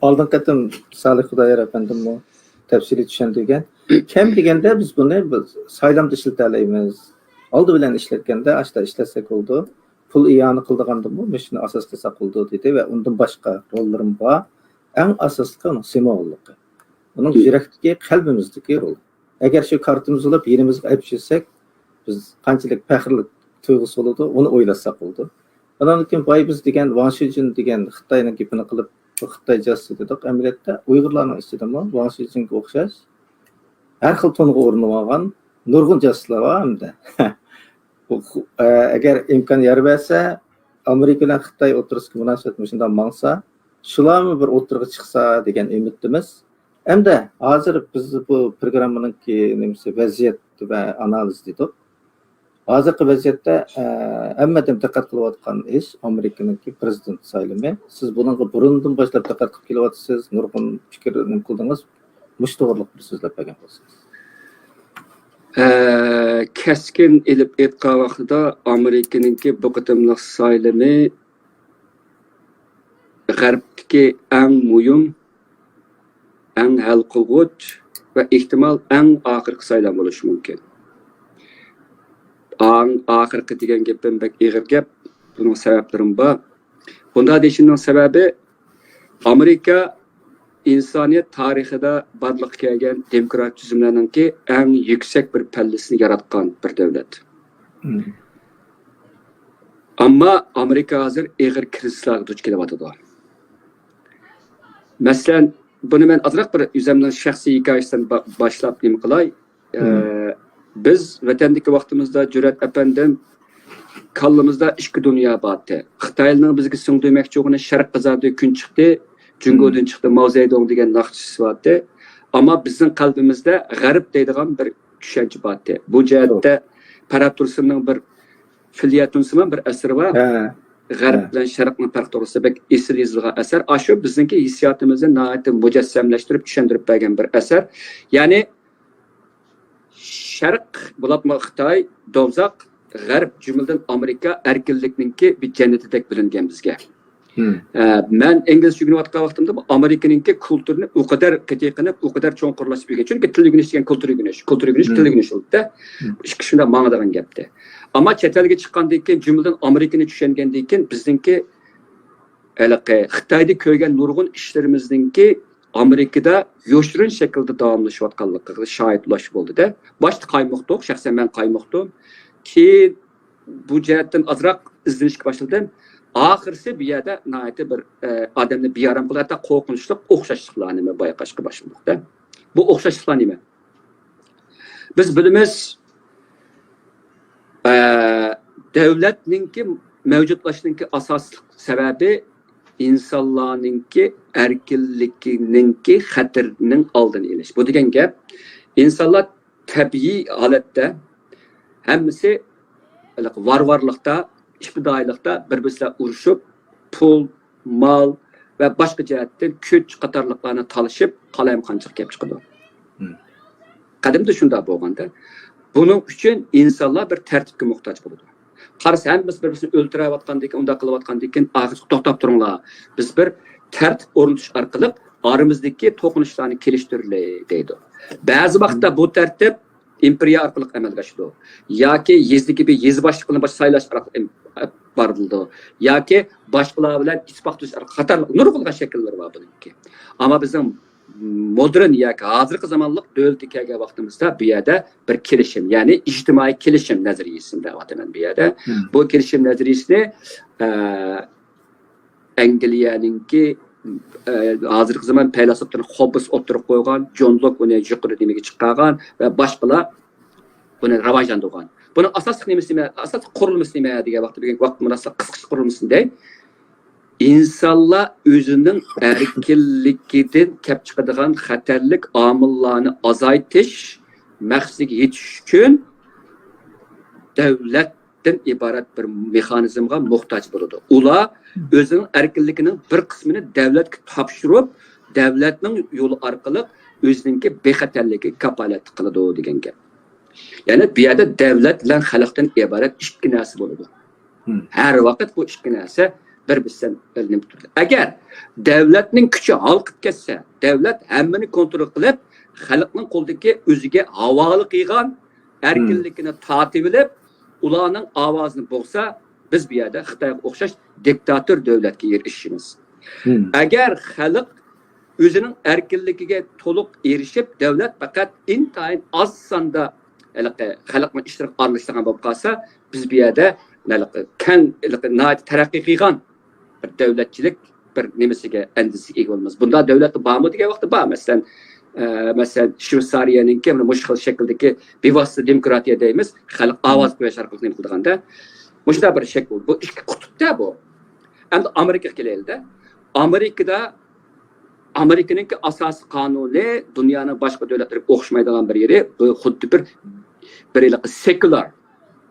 Oldin qatim Salih Xudoyor afandim bu tafsiliy tushuntirgan. Kim deganda biz buni saylamda ishlatalaymiz. Oldi bilan ishlatganda ashta ishlasak bo'ldi. Pul iyoni qildigandim bu, shuni asos qilsak bo'ldi dedi va undan boshqa rollarim bor. Eng asosli simvolligi. Uning yurakdagi, qalbimizdagi rol. Agar shu kartimiz olib yerimizga olib kelsak, biz qanchalik faxrlik tuyg'usi bo'ladi, uni o'ylasak bo'ldi. Ondan keyin biz degan Wang Shijin degan Xitoyning gapini qilib, Xitoy jasi dedik. Amaliyotda Uyg'urlarning ichidami Wang Shijinga o'xshash har xil to'nga o'rnab olgan nurg'un jaslar bor hamda. Agar imkon yer bersa, Amerika bilan Xitoy o'rtasidagi munosabat shunday mangsa, shularmi bir o'tirg'i chiqsa degan umiddamiz. Hamda hozir biz bu programmaning nimasi vaziyat va analiz dedik. Hozirgi vaziyatda hammadan diqqat qilayotgan ish Amerikaning prezident saylami. Siz bunga burundan boshlab diqqat qilib kelyapsiz, nurg'un fikrni qildingiz. Mushto'g'riliq bir so'zlab bergan bo'lsangiz. Keskin ilib etgan vaqtida Amerikaninki bu qitimliq saylami g'arbdagi eng muhim, eng hal qilg'uch va ehtimol eng oxirgi saylam bo'lishi mumkin. Oxirgi degan gapim bak ig'ir gap. Buning sabablarim bor. Bunda deyishimning sababi Amerika insoniyat tarixida barliq kelgan demokratik tuzumlarninki eng yuksak bir pallasini yaratgan bir davlat. Ammo Amerika hozir ig'ir krizlarga duch kelyapti. Masalan, buni men azroq bir o'zimning shaxsiy hikoyasidan boshlab nima qilay. Biz vatandagi vaqtimizda Jur'at apandim kallamizda ikki dunyo bordi. Xitoyning bizga singdirmoqchi bo'lgan sharq qizardi kun chiqdi. Jungodan chiqdi Mao Zedong degan naqshisi bordi. Ammo bizning qalbimizda g'arb deydigan bir tushuncha bordi. Bu jihatda Paratursinning bir Filyatunsman bir asari bor. G'arb bilan sharqning farq to'g'risida esil yozilgan asar. Shu bizningki hissiyotimizni nihoyatda mujassamlashtirib tushuntirib bergan bir asar. Ya'ni Sharq bo'lapmi Xitoy, Dovzaq, G'arb jumladan Amerika erkinlikninki bir jannatidek bilingan bizga. Men ingliz o'rganayotgan vaqtimda Amerikaninki kulturini o kadar qatiqinib, o kadar cho'nqurlashib yurgan. Chunki til o'rganish degan kultur o'rganish til o'rganishda ikki shunda ma'nodagan gapdi. Ammo chet elga chiqqandan keyin jumladan Amerikani tushungandan keyin bizningki Xitoyda ko'rgan nurg'un ishlarimizningki Amerikada yo'shirin shaklda davomlashayotganligiga shohid bo'ldi-da. Boshda qaymoqdiq, shaxsan men qaymoqdim. Keyin bu jihatdan azroq izlanishga boshladim. Oxirisi bu yerda nihoyatda bir odamni bearam qilib, hatto qo'rqinchli o'xshashliklarni bayqashga boshladik-da. Bu o'xshashliklar nima? Biz bilamiz, davlatninki mavjudlashishiningki asosli sababi insonlarninki erkinligininki xatarning oldini olish. Bu degan gap insonlar tabiiy holatda hammasi varvarlıqda, işbidaylıqda bir-birisiyle uruşup, pul, mal ve başka cihetden küç qatarlıqlarına talışıp, qalayım qançıq kep çıqıdı. Qadimde şunda bolğanda, bunun üçün insanlar bir tərtibə muhtaç buludu. Qarşı hammasi bir-birini öldürəvatqandan, onda qılıvatqandan, ağız toxtab turunglar. Biz bir tərtib ornatuş arqılıq aramızdaki toqunuşlarını keliştiriley deydi. Bazı vaqtda bu tərtib imperiya arqılıq əməlgə aşıdı. Yoki yezdi gibi yezi başlıqlarını baş saylaş arqılıq barıldı. Yoki başqalar bilan ittifaq tutuş arqılıq qatarlıq nurg'ulg'a shakllar var buniki. Ama bizim modern yoki hozirgi zamonlik dövlətə kelgan vaqtimizda bu yerda bir kelishim, ya'ni ijtimoiy kelishim nazariyasini deyapman bu yerda. Bu kelishim nazariyasini Angliyaninki hozirgi zaman faylasuflar Hobbes o'tirib qo'ygan, John Locke uni yuqori nimaga chiqqan va boshqalar buni rivojlantirgan. Buni asosiy nimasi nima? Asosiy qurilmasi nima degan vaqt murosasiz qisqacha qurilmasida insonlar o'zining erkinligidan kelib chiqadigan xatarlik omillarni azaytish maqsadiga yetish uchun davlatdan iborat bir mexanizmga muhtoj bo'ladi. Ular o'zining erkinligining bir qismini davlatga topshirib, davlatning yo'li orqali o'zininki bexatarligiga kafolat qiladi degan gap. Ya'ni bu yerda davlat bilan xalqdan iborat ikki narsa bo'ladi. Har vaqt bu ikki narsa bir-biridan ilinib turadi. Agar davlatning kuchi halqib ketsa, davlat hammani kontrol qilib, xalqning qo'lidagi o'ziga havola qilgan erkinligini tatib olib, ularning ovozini bo'lsa, biz bu yerda Xitoyga o'xshash diktator davlatga erishimiz. Agar xalq o'zining erkinligiga to'liq erishib, davlat faqat intayin oz sonda xalqning ishtirok aralashtirgan bo'lib qolsa, biz bu yerda keng taraqqiy qilgan bir davlatchilik bir nimasiga andisiga ega bo'lamiz. Bunda davlat bormi degan vaqtda bor. Masalan, Shveysariyaninki mana mushkil shakldagi bevosita demokratiya deymiz, xalq ovoz qo'yish orqali nima qilganda, mushta bir shakl bu ikki qutbda bu. Endi Amerikaga kelaylik-da. Amerikaninki asosiy qonuni dunyoning boshqa davlatlariga o'xshamaydigan bir yeri, bu xuddi bir sekular,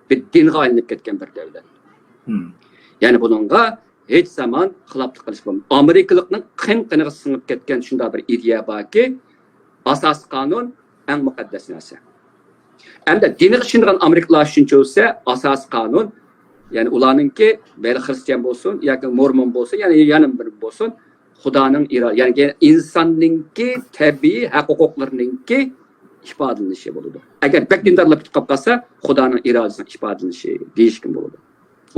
bir dinga aylanib ketgan bir davlat. Ya'ni buningga hech zaman xiloflik qilish bo'lmaydi. Amerikalikning qin-qiniga singib ketgan shunday bir ideya borki, asosiy qonun eng muqaddas narsa. Endi dinga shindigan Amerikalar shuncha bo'lsa, asosiy qonun, ya'ni ularninki bel xristian bo'lsin yoki mormon bo'lsin, ya'ni yana bir bo'lsin, Xudoning irodasi, ya'ni insonninki tabiiy haq-huquqlarininki ifodalanishi bo'ladi. Agar bekdindarlar bitib qolsa, Xudoning irodasining ifodalanishi deyishkin bo'ladi.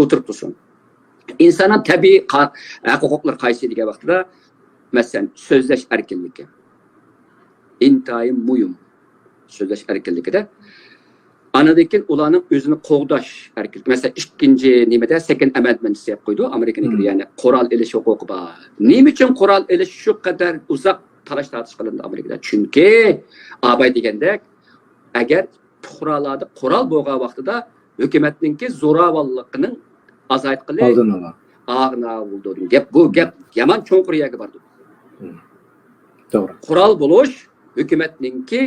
O'tirib tursin. İnsanın tabiiy haq-huquqlari qaysi degan vaqtida, masalan, so'zlash erkinligi. Intayin muhim so'zlash erkinligida anadaki ularning o'zini qo'g'dash erkinligi. Masalan, ikkinchi nimada second amendment deb qo'ydi Amerikanikida, ya'ni qurol elish huquqi bor. Nima uchun qurol elish shu qadar uzoq talash tortish qilindi Amerikada? Chunki abay degandek, agar fuqarolarda qurol bo'lgan vaqtida hukumatninki zo'ravonligining azaytqili ağına buldu. Bu gap yaman çoğunqur yerga bordi. To'g'ri. Qurol bo'lish hukumatninki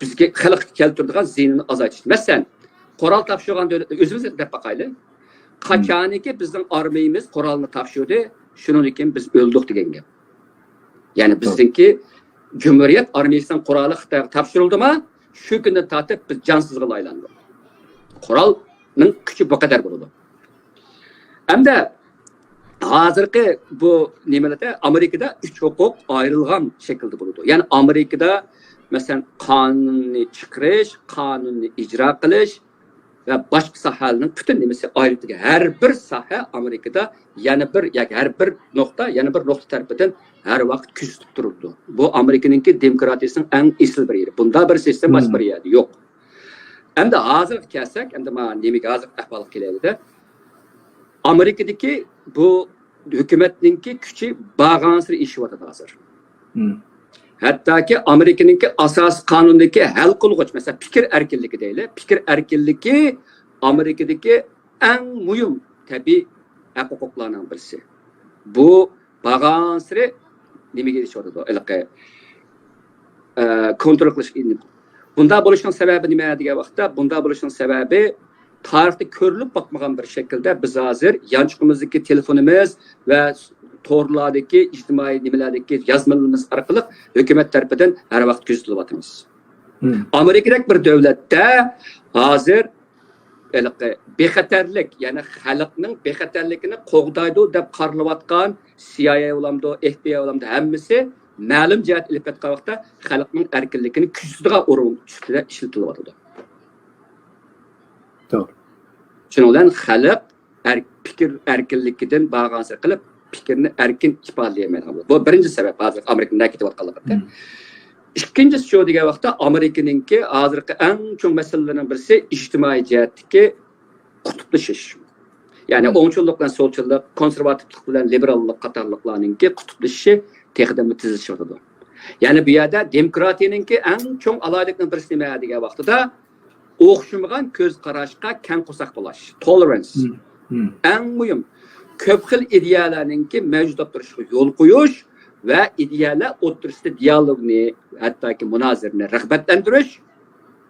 bizga xalq keltiradigan ziynini azaytish. Masalan, qurol topshirgan davlat o'zimiz deb baqaylik. Qachoniki bizning armiyamiz qurolni topshirdi, shuning uchun biz o'ldik degan gap. Ya'ni bizningki Cumhuriyet armiyasining quroli Xitoyga topshirildimi, shu kundan tortib biz jonsizga aylandik. Qurolning kuchi bu qadar bo'ladi. Hamda hozirgi bu nimalarda Amerikada 3 huquq ayrılgan şekilde bo'ladi. Ya'ni Amerikada masalan qonunni chiqarish, qonunni ijro qilish va boshqa sohalarning butun nimasi ayrılgan. Har bir soha Amerikada yana bir yoki har bir nuqta, yana bir nuqta tarafidan har vaqt kuzatib turibdi. Bu Amerikaninki demokratiyasining eng asl bir yeri. Bunda bir sistem boshqa bir yeri yo'q. Hamda hozir kelsak, hamda men nimaga hozir ahvol kelaydi. Amerikadaki bu hükümetninki küçü bağımsız işi var hazır. Hatta ki Amerika'nınki asas kanundaki hal kılgıç mesela fikir erkinliği değil. Fikir erkinliği Amerika'daki en mühim tabi hukuklarından birisi. Bu bağımsız nime geliş orada? Kontrol kılış. Bunda bo'lishning sababi nima degan vaqtda, bunda bo'lishning sababi tarixda ko'rilib boqmagan bir shaklda biz hozir yanchiqimizdagi telefonimiz va to'rlardagi ijtimoiy nimalardagi yozmalarimiz orqali hukumat tarafidan har vaqt kuzatilyapmiz. Amerikadagi bir davlatda hozir bexatarlik, ya'ni xalqning bexatarligini qo'g'daydi deb qaralayotgan CIA olamdi, FBI olamdi, hammasi ma'lum jihat ilib ketgan vaqtda xalqning erkinligini kuzatadigan o'rin ustida ishlatilyapti. To'g'ri. Shuning bilan xalq fikr erkinligidan bag'ansa qilib fikrini erkin ifodalamaydi. Bu birinchi sabab hozir Amerikada ketayotganligi. İkincisi şu degan vaqtda Amerikaningki hozirgi eng chong masalalarning birisi ijtimoiy jihatdagi qutblashish. Ya'ni o'ngchillik bilan so'lchillik, konservativlik bilan liberallik qatorliqlarningki qutblashishi texdami tizilishadi. Ya'ni bu yerda demokratiyaningki eng chong aloyiligining birisi nima degan vaqtida o'xshamagan ko'z qarashga keng qo'saq bo'lish, tolerance. Eng muhim ko'p xil ideyalarningki mavjud turishga yo'l qo'yish ve ideyalar o'rtasida dialogni, hattoki munozirani rag'batlantirish,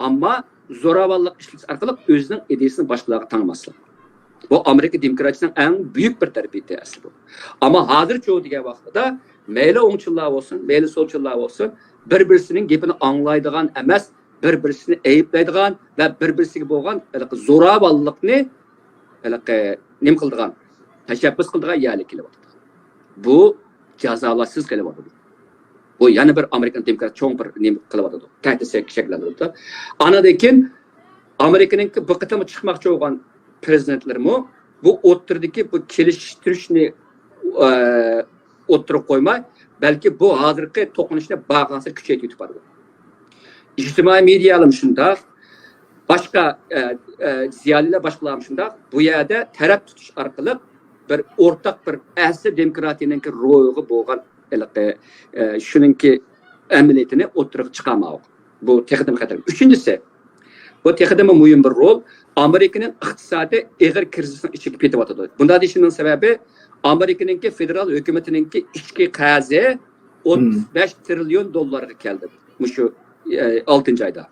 ammo zo'ravonlik ishlatish orqali o'zining ideyasini boshqalarga tangmaslik. Bu Amerika demokratiyasining eng buyuk bir tarbiya asli. Ammo hozircha degan vaqtida mayli o'ngchillar bo'lsin, mayli so'lchillar bo'lsin, bir-birisining gapini anglaydigan emas, bir-birisini ayiblaydigan va bir-birisiga bo'lgan zo'ravonlikni nima qildigan, tashabbus qildigan yerga kelyapti. Bu cazalarsız kelyapti. Bu yana bir Amerikan demokrat cho'ng bir nima qilyapti. Tahdid shakllantirdi. Anadan Amerikaning bu qatama chiqmoqchi bo'lgan prezidentlarmi bu o'tirdagi bu kelishtirishni o'tirib qo'ymay, balki bu hozirgi to'qinishni bag'ansa kuchaytirib yubordi. İctimai medialar shunday, boshqa ziyolilar boshqalar shunday, bu yerda taraf tutish orqali bir o'rtaq bir asli demokratiyaning ro'yiga bo'lgan shuningki amaliyotini o'tirib chiqarmoq. Bu texnik xatar. Uchinchisi, bu texnik muhim bir rol Amerikaning iqtisodiy og'ir krizisining ichiga ketyapti. Bunda deyishning sababi Amerikaning federal hukumatining ichki qarzi 35 trilyon dollarga keldi. Shu 6-oyda.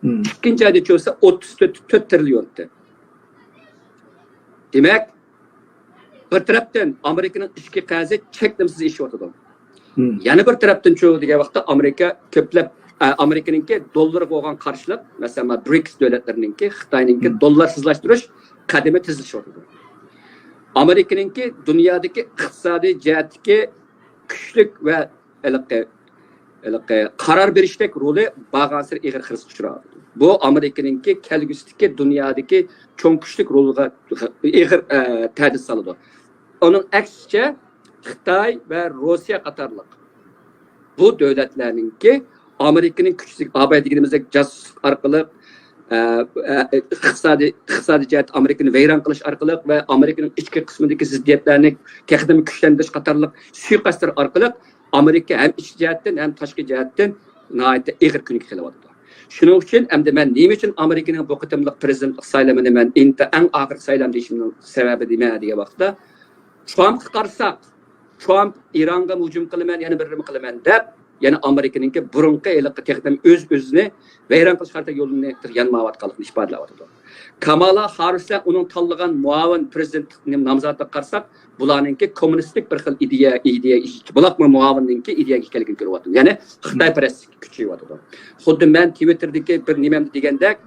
Ikkinchi oyda cho'sa 34 trilyonda. Demak, bir tarafdan Amerika'nın ichki qarzi cheklimsiz eshiyotidir. Yana bir tarafdan cho'g degan vaqtda Amerika ko'plab Amerikaningki dollarga bo'lgan qarshilik, masalan, BRICS davlatlarininki Xitoyningki dollarsizlashtirish qadami tizilishyotidir. Amerikaningki dunyodagi iqtisodiy jihatdagi kuchlik va qaror berishdagi roli bag'ansir ig'ir xiris uchradi. Bu Amerikaningki kelgusidagi dunyodagi cho'ng kuchlik roliga ig'ir ta'did soladi. Onun aksicha Xitoy va Rossiya qatorliq bu davlatlarningki Amerikaning kuchli abaydigimizda jasuslik orqali iqtisodiy jihat Amerikani vayron qilish orqali va Amerikaning ichki qismidagi ziddiyatlarni texnik kuchlantirish qatorliq suiqasdlar orqali Amerika ham ichki jihatdan ham tashqi jihatdan nihoyatda ig'ir kunga kelyapti. Shuning uchun endi men nima uchun Amerikaning bu qitimliq prezidentlik saylamini men eng oxirgi saylam deyishimning sababi nima degan vaqtda Trumpga qarsak, Trump Ironga hujum qilaman, yana bir nima qilaman deb, yana Amerikaningki burunqi eliqqa texnik o'z-o'zini vayron qilish qarta yo'lini yanmayotganligini ifodalayapti. Kamala Harris uning tanlagan muavin prezidentlik nomzodiga qarsak, bularningki kommunistik bir xil ideya bularmi muavinninki ideyaga kelgan ko'ryapti. Ya'ni Xitoy parastlik kuchayapti. Xuddi men Twitter'dagi bir nimamni degandek,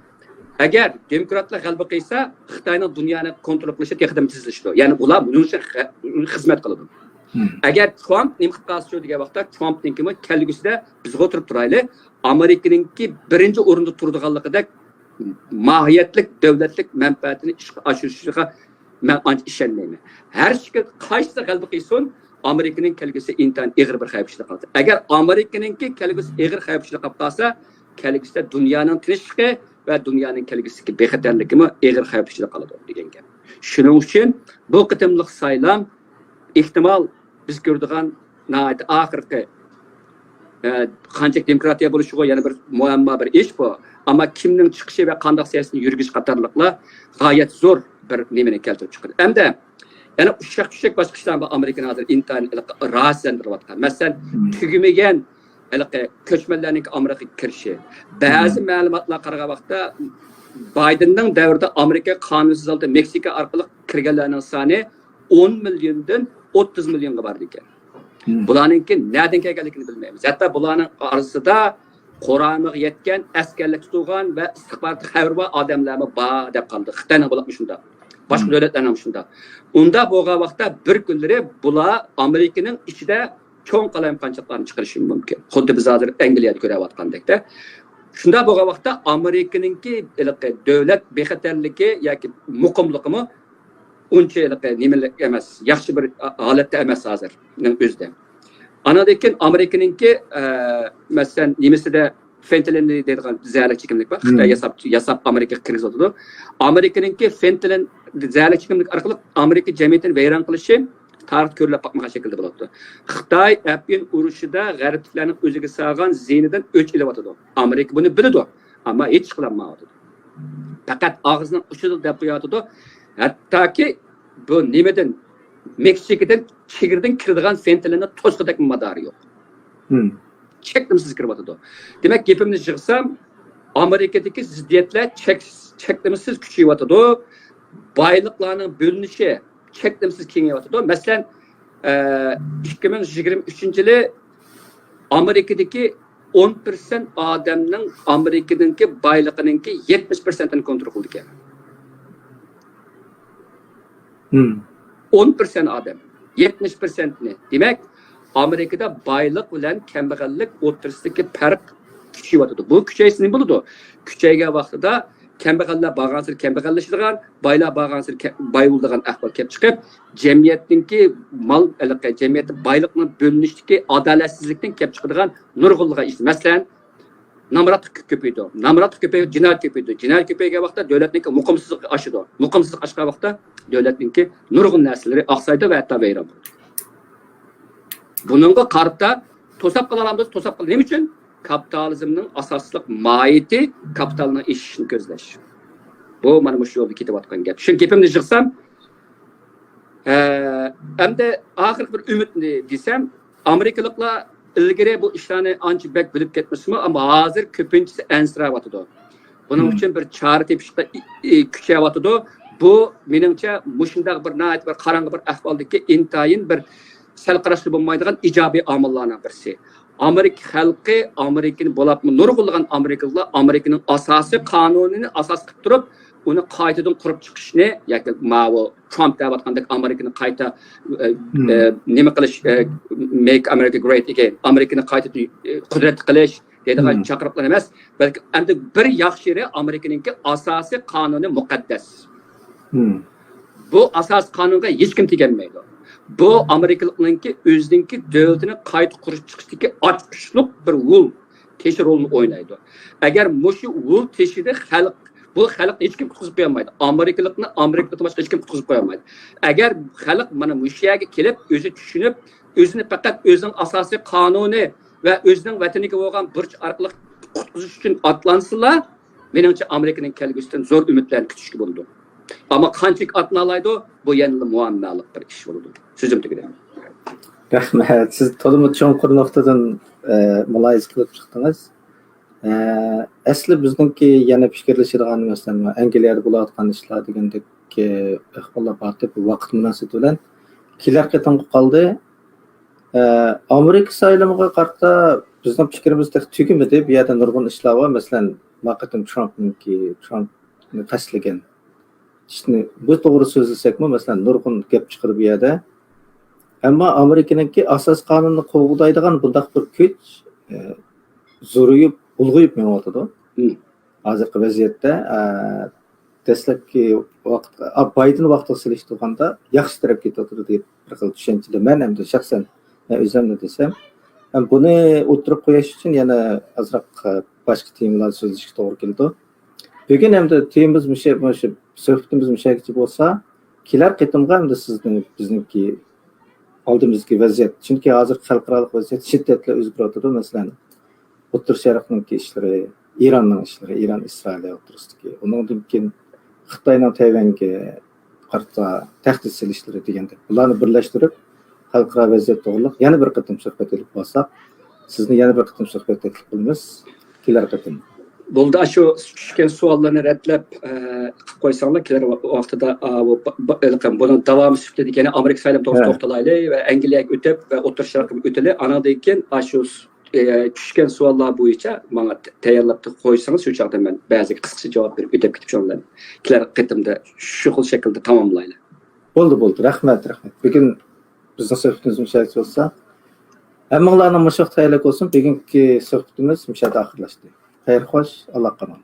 agar demokratlar g'alaba qilsa, Xitoyning dunyoni kontrol qilishi texnik tizilishdi. Ya'ni ular buning uchun xizmat qiladi. Agar Trump nima qilib qolsa degan vaqtda Trumpningki kelgusida bizga o'tirib turayli, Amerikaningki birinchi o'rinda turadiganligida mohiyatlik davlatlik manfaatini ishga oshirishiga men ancha ishonmayman. Har qaysi g'alaba qilsin, Amerikaning kelgusi intan ig'ir bir xavfsizlik qoladi. Agar Amerikaningki kelgusi ig'ir xavfsizlik qolib qolsa, kelgusida dunyoning tinchligi va dunyoning kelgusidagi bexatarligimi ig'ir xavfsizlik qoladi degan gap. Shuning uchun bu qitimliq saylam ehtimol biz ko'rdigan nihoyat oxirgi qancha demokratiya bo'lishiga yana bir muammo bir ish bu. Ammo kimning chiqishi va qanday siyosatni yurgish qatorliqlar g'oyat zo'r bir nimani keltirib chiqadi. Hamda yana ushaq boshqa ishlar bu Amerikani hozir intan rahatsizlantiryapti. Masalan, tugamagan ko'chmanlarning Amerikaga kirishi. Ba'zi ma'lumotlar qaragan vaqtda Bidenning davrida Amerika qonunsiz holda Meksika orqali kirganlarning soni 10 milliondan 30 millionga bordi ekan. Bularninki nereden kelganligini bilmaymiz. Hatta bularning orasida Qur'onga yetgan askarlar tutilgan va istixborot xabar bor odamlarmi bor deb qoldi. Xitoyning bo'lib shunda. Boshqa davlatlarning shunda. Unda bo'lgan vaqtda bir kunlari bular Amerikaning ichida cho'ng qalamqanchiqlarni chiqarishi mumkin. Xuddi biz hozir Angliyada ko'rayotgandekda. Shunda bo'lgan vaqtda Amerikaningki davlat bexatarligi yoki muqimligimi uncha nimalar emas, yaxshi bir holatda emas hozir o'zida. Anadan Amerikaningki masalan nimasida fentanyl deydigan zaharli chekimlik bor. Xitoy yasab Amerika kirgizdi. Amerikaningki fentanyl zaharli chekimlik orqali Amerika jamiyatini vayron qilishi tarix ko'rilib boqmagan shaklda bo'ladi. Xitoy Afg'on urushida g'arbliklarning o'ziga sağgan ziynidan o'ch ilyapti. Amerika buni biladi, ammo hech qilolmayapti. Faqat og'zining uchidan deb qo'yadi. Hattoki bu nimadan Meksikadan chegirdan kiradigan fentanilni to'sqidek madori yo'q. Cheklimsiz kiryapti. Demak, gapimni yig'sam, Amerikadagi ziddiyatlar cheklimsiz kuchayyapti. Boyliqlarning bo'linishi cheklimsiz kengayapti. Masalan, 2023-yili Amerikadagi 10% odamning Amerikadagi boyliqininki 70%ni kontrol qildi ekan. 10% adam, 70%ni. Demak, Amerikada boylik bilan kambag'allik o'rtasidagi farq kuchayyapti. Bu kuchaysa nima bo'ladi? Kuchaygan vaqtida kambag'allar bag'ansir kambag'allashadigan, boylar bag'ansir boy bo'ladigan ahvol kelib chiqib, jamiyatningki mol jamiyatda boylikning bo'linishdagi adolatsizlikdan kelib chiqadigan nurg'unlig'i ish. Masalan, namratlik ko'paydi. Namratlik ko'payib, jinoyat ko'paydi. Jinoyat ko'paygan vaqtda davlatning muqimsizlik oshadi. Muqimsizlik oshgan vaqtda davlatning nurg'un narsalari oqsaydi va hatto vayron bo'ladi. Buningga qarata to'sab qilamiz, to'sab qil. Nima uchun? Kapitalizmning asosliq mohiyati kapitalni eshishni ko'zlash. Bu mana bu yo'lda ketayotgan gap. Shu gapimni yig'sam, endi oxirgi bir umidni desam, Amerikaliklar ilgari bu ishlarni ancha bek bilib ketmasmi, ammo hozir ko'pinchisi ansirayotdi. Buning uchun bir chora tepishda kuchayotdi. Bu meningcha mushundaq bir nayt bir qarang'i bir ahvoldagi intayin bir sal qarashli bo'lmaydigan ijobiy omillarning birisi. Amerika xalqi, Amerikani bo'libmi nurg'unlagan Amerikaliklar Amerikaning asosiy qonunini asos qilib turib, uni qaytadan qurib chiqishni yoki ma'vo Trump deyotgandek Amerikani qayta nima qilish, make America great again, Amerikani qayta qudrat qilish deydigan chaqiriqlar emas, balki endi bir yaxshi yeri Amerikaningki asosiy qonuni muqaddas. Bu asos qonunga hech kim teganmaydi. Bu Amerikaliklarningki o'zininki davlatini qayta qurib chiqishdagi ochqishliq bir yo'l teshi rolini o'ynaydi. Agar mushu yo'l teshida xalq bu xalq hech kim qutqizib qo'yolmaydi. Amerikalikni Amerikada boshqa hech kim qutqizib qo'yolmaydi. Agar xalq mana mushu yerga kelib, o'zi tushunib, o'zini faqat o'zining asosiy qonuni va o'zining vataniga bo'lgan burch orqali qutqizish uchun atlansalar, menimcha Amerikaning kelgusidan zo'r umidlarni kutishga bo'ladi. Ama qanchalik atnalaydı, bu yanılı muammalık bir iş oldu. Sözüm tükedim. Rahmet, siz to'liq cho'nqur nuqtadan muloyiza qilib chiqdingiz. Asli bizningki yana fikrlashadigan masalan Angliyada bo'layotgan ishlar degandek ahvollar bor deb vaqt munosabati bilan kelar qatam qoldi. Amerika saylamiga qarta bizning fikrimizda tugimadi, bu yerda nurg'un ishlar bor. Masalan, vaqtim Trumpni tashlagan. İşte bu doğru sözlesek mi? Mesela nurg'un gap chiqirib yerda. Ammo Amerikaningki asos qonunni qo'g'daydigan bundaq bir kuch zo'rayib, ulg'ayib menyapti. Hozirgi vaziyatda dastlabki vaqt Biden vaqtida solishtirganda yaxshi tarafga ketyapti deb bir xil tushunchada men ham shaxsan o'zimni desam, buni o'tirib qo'yish uchun yana azroq boshqa temalar so'zlashga to'g'ri keldi. Bugün hem de teyimiz söhbetimiz müşahitçi olsa, kelar qatimga hem de bizningki oldimizki vaziyat. Çünkü hazır xalqarалық vaziyat şiddetli o'zgaradi. Masalan, O'rta Sharqning ishlari, Iranning ishlari, Iran Isroil o'rtasidagi, undan keyin Xitoyning Tayvanga qarta tahdid solishlari deganda, bularni birlashtirib xalqaro vaziyat to'g'riliq yana bir qatim suhbat olib bo'lsak, sizni yana bir qitim suhbat taklif qilamiz. Kelar qitim. Bo'ldi, shu tushgan savollarni redlab qilib qo'ysanglar, kelar vaqtida buni davomi sifatida yana Amerika saylam to'g'risida to'xtalaylik va Angliyaga o'tib va O'rta Sharqqa o'taylik. Anadan keyin shu tushgan savollar bo'yicha menga tayyorlab qo'ysangiz, shu chaqda men ba'zi qisqacha javob berib o'tib ketib shundan. Kelar qitimda shu xil shaklda tamomlaylik. Bo'ldi. Rahmat. Bugun bizning suhbatimiz mushaylik bo'lsa, hammanglarning mushaq tayyorlik olsun. Bugungi suhbatimiz mushayda oxirlashdi. Xayr xo'sh, Alloh qamon.